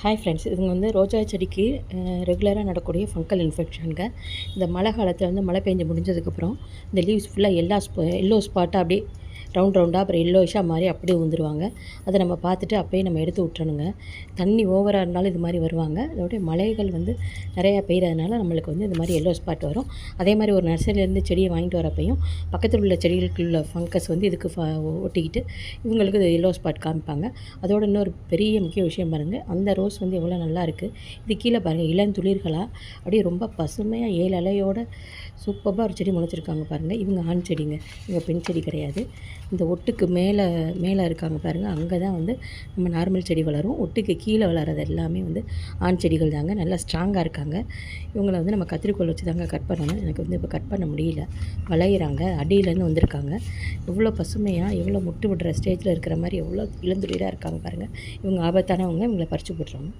Hi friends, இதுங்க வந்து ரோஜா செடிக்கு ரெகுலராக நடக்கக்கூடிய ஃபங்கல் இன்ஃபெக்ஷனுங்க. இந்த மழை காலத்தில் வந்து மழை பெஞ்சு முடிஞ்சதுக்கப்புறம் இந்த லீவ்ஸ் ஃபுல்லாக எல்லோ ஸ்பாட்டாக அப்படியே ரவுண்டாக அப்புறம் எல்லோயிஷாக மாறி அப்படியே வந்துடுவாங்க. அதை நம்ம பார்த்துட்டு அப்போயே நம்ம எடுத்து விட்டுறணுங்க. தண்ணி ஓவராக இருந்தாலும் இது மாதிரி வருவாங்க. அதோடைய மழைகள் வந்து நிறையா பெய்கிறதுனால நம்மளுக்கு வந்து இது மாதிரி எல்லோ ஸ்பாட் வரும். அதே மாதிரி ஒரு நர்சரியிலேருந்து செடியை வாங்கிட்டு வரப்பையும் பக்கத்தில் உள்ள செடிகளுக்குள்ள ஃபங்கஸ் வந்து இதுக்கு ஒட்டிக்கிட்டு இவங்களுக்கு இது எல்லோ ஸ்பாட் காமிப்பாங்க. அதோட இன்னொரு பெரிய முக்கிய விஷயம் பாருங்கள், அந்த ரோஸ் வந்து எவ்வளோ நல்லா இருக்குது. இது கீழே பாருங்கள், இளந்துளிர்களாக அப்படியே ரொம்ப பசுமையாக 7 இலையோட சூப்பராக ஒரு செடி முளைச்சிருக்காங்க பாருங்கள். இவங்க ஆண் செடிங்க, இவங்க பெண் செடி கிடையாது. இந்த ஒட்டுக்கு மேலே இருக்காங்க பாருங்கள், அங்கே தான் வந்து நம்ம நார்மல் செடி வளரும். ஒட்டுக்கு கீழே வளர்கிறது எல்லாமே வந்து ஆண் செடிகள் தாங்க. நல்லா ஸ்ட்ராங்காக இருக்காங்க. இவங்களை வந்து நம்ம கத்திரிக்கோல் வச்சு தாங்க கட் பண்ணணும். எனக்கு வந்து இப்போ கட் பண்ண முடியல, வளையிறாங்க, அடியிலேருந்து வந்திருக்காங்க. எவ்வளோ பசுமையாக எவ்வளோ முட்டு விடுற ஸ்டேஜில் இருக்கிற மாதிரி எவ்வளோ இளந்துளிராக இருக்காங்க பாருங்கள். இவங்க ஆபத்தானவங்க, இவங்களை பறித்து போட்டுருவாங்க.